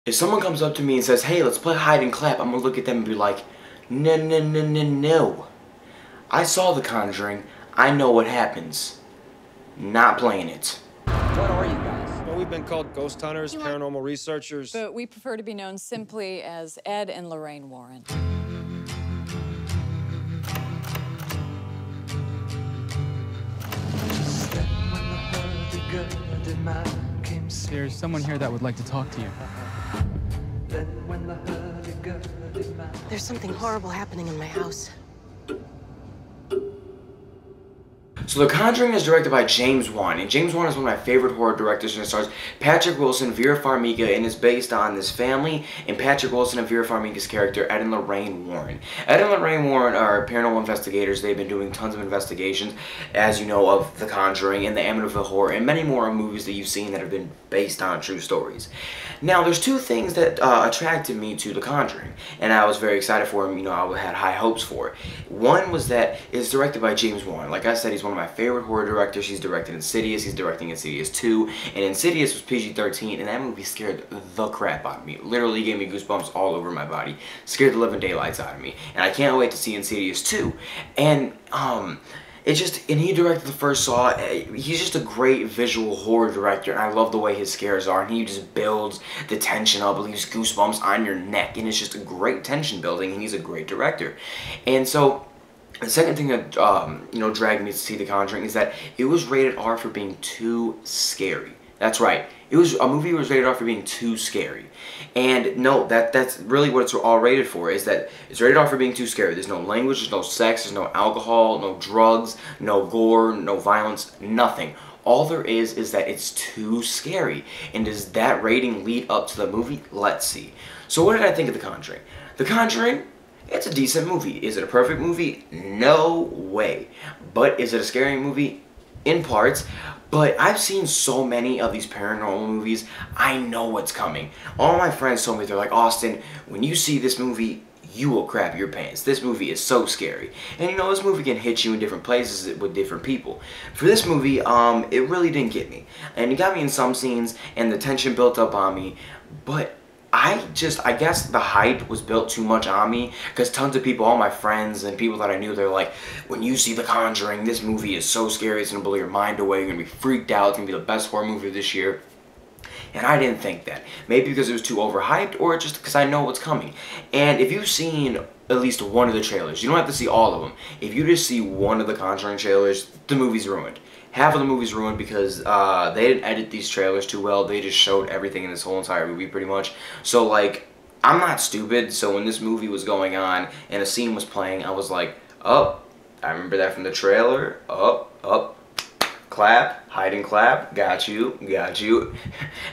If someone comes up to me and says, hey, let's play hide and clap, I'm gonna look at them and be like, no, no, no, no, no. I saw The Conjuring. I know what happens. Not playing it. What are you guys? Well, we've been called ghost hunters, paranormal researchers. But we prefer to be known simply as Ed and Lorraine Warren. There's someone here that would like to talk to you. There's something horrible happening in my house. So The Conjuring is directed by James Wan, and James Wan is one of my favorite horror directors, and it stars Patrick Wilson, Vera Farmiga, and is based on this family and Patrick Wilson and Vera Farmiga's character, Ed and Lorraine Warren. Ed and Lorraine Warren are paranormal investigators. They've been doing tons of investigations, as you know, of The Conjuring and the Amityville Horror, and many more movies that you've seen that have been based on true stories. Now, there's two things that attracted me to The Conjuring, and I was very excited for him. You know, I had high hopes for it. One was that it's directed by James Wan. Like I said, he's one of my favorite horror directors. He's directed Insidious. He's directing Insidious 2. And Insidious was PG-13, and that movie scared the crap out of me. Literally gave me goosebumps all over my body. Scared the living daylights out of me. And I can't wait to see Insidious 2. And, and he directed the first Saw. He's just a great visual horror director, and I love the way his scares are, and he just builds the tension up, leaves goosebumps on your neck, and it's just a great tension building, and he's a great director. And so, the second thing that, dragged me to see The Conjuring is that it was rated R for being too scary. That's right. A movie was rated R for being too scary. And no, that's really what it's all rated for, is that it's rated R for being too scary. There's no language, there's no sex, there's no alcohol, no drugs, no gore, no violence, nothing. All there is that it's too scary. And does that rating lead up to the movie? Let's see. So what did I think of The Conjuring? The Conjuring, it's a decent movie. Is it a perfect movie? No way. But is it a scary movie? In parts. But I've seen so many of these paranormal movies, I know what's coming. All my friends told me, they're like, Austin, when you see this movie, you will crap your pants. This movie is so scary. And you know, this movie can hit you in different places with different people. For this movie, it really didn't get me. And it got me in some scenes, and the tension built up on me. But I guess the hype was built too much on me, because tons of people, all my friends and people that I knew, they're like, when you see The Conjuring, this movie is so scary, it's going to blow your mind away, you're going to be freaked out, it's going to be the best horror movie of this year. And I didn't think that. Maybe because it was too overhyped, or just because I know what's coming. And if you've seen at least one of the trailers, you don't have to see all of them. If you just see one of the Conjuring trailers, the movie's ruined. Half of the movie's ruined because they didn't edit these trailers too well. They just showed everything in this whole entire movie pretty much. So like, I'm not stupid, so when this movie was going on and a scene was playing, I was like, oh, I remember that from the trailer. Up. Clap, hide and clap, got you.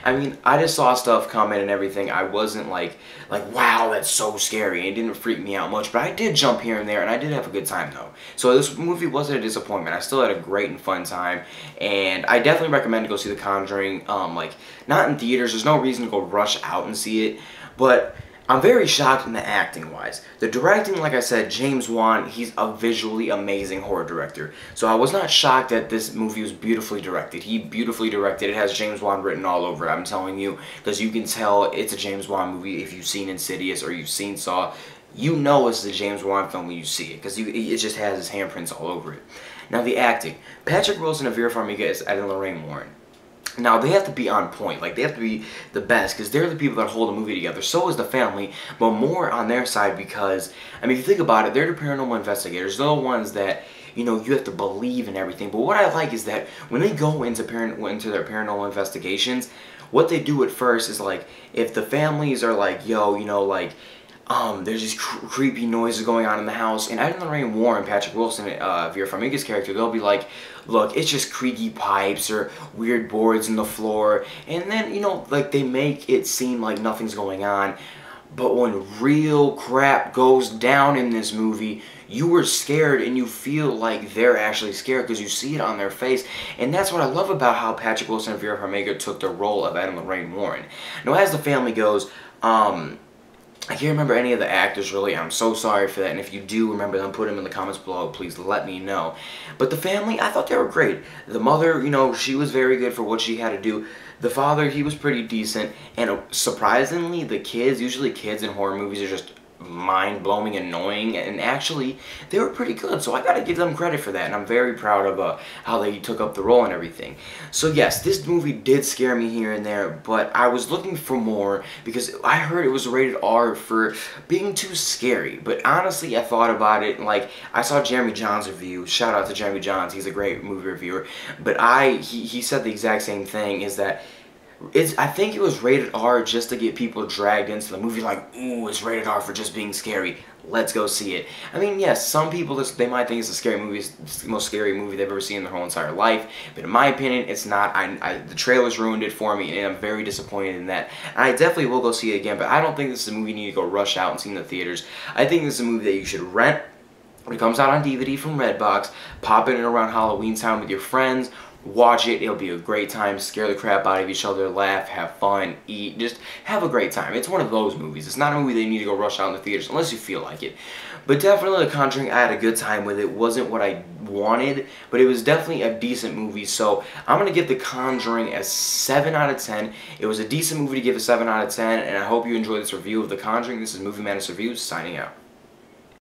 I mean, I just saw stuff coming and everything. I wasn't like, wow, that's so scary. It didn't freak me out much, but I did jump here and there, and I did have a good time, though. So this movie wasn't a disappointment. I still had a great and fun time, and I definitely recommend to go see The Conjuring, not in theaters. There's no reason to go rush out and see it, but I'm very shocked in the acting-wise. The directing, like I said, James Wan, he's a visually amazing horror director. So I was not shocked that this movie was beautifully directed. He beautifully directed. It has James Wan written all over it, I'm telling you, because you can tell it's a James Wan movie if you've seen Insidious or you've seen Saw. You know it's a James Wan film when you see it, because it just has his handprints all over it. Now the acting. Patrick Wilson and Vera Farmiga is Ed and Lorraine Warren. Now, they have to be on point. Like, they have to be the best, because they're the people that hold the movie together. So is the family, but more on their side because, I mean, if you think about it, they're the paranormal investigators. They're the ones that, you know, you have to believe in everything. But what I like is that when they go into their paranormal investigations, what they do at first is, like, if the families are like, yo, you know, like, there's these creepy noises going on in the house, and Ed and Lorraine Warren, Patrick Wilson, Vera Farmiga's character, they'll be like, look, it's just creaky pipes or weird boards in the floor, and then, you know, like, they make it seem like nothing's going on, but when real crap goes down in this movie, you were scared and you feel like they're actually scared because you see it on their face. And that's what I love about how Patrick Wilson and Vera Farmiga took the role of Ed and Lorraine Warren. Now, as the family goes, I can't remember any of the actors really. I'm so sorry for that. And if you do remember them, put them in the comments below. Please let me know. But the family, I thought they were great. The mother, you know, she was very good for what she had to do. The father, he was pretty decent, and surprisingly, the kids, usually kids in horror movies are just mind-blowing, annoying, and actually, they were pretty good, so I gotta give them credit for that, and I'm very proud of how they took up the role and everything. So yes, this movie did scare me here and there, but I was looking for more, because I heard it was rated R for being too scary, but honestly, I thought about it, like, I saw Jeremy John's review, shout out to Jeremy Johns, he's a great movie reviewer, but he said the exact same thing, is that I think it was rated R just to get people dragged into the movie, like, ooh, it's rated R for just being scary. Let's go see it. I mean, yes, some people, they might think it's a scary movie, it's the most scary movie they've ever seen in their whole entire life, but in my opinion, it's not. The trailers ruined it for me, and I'm very disappointed in that. And I definitely will go see it again, but I don't think this is a movie you need to go rush out and see in the theaters. I think this is a movie that you should rent when it comes out on DVD from Redbox, pop it in around Halloween time with your friends, watch it, it'll be a great time, scare the crap out of each other, laugh, have fun, eat, just have a great time. It's one of those movies. It's not a movie that you need to go rush out in the theaters unless you feel like it. But definitely The Conjuring, I had a good time with it. Wasn't what I wanted, but it was definitely a decent movie, so I'm going to give The Conjuring a 7 out of 10. It was a decent movie to give a 7 out of 10, and I hope you enjoyed this review of The Conjuring. This is Movie Madness Reviews, signing out.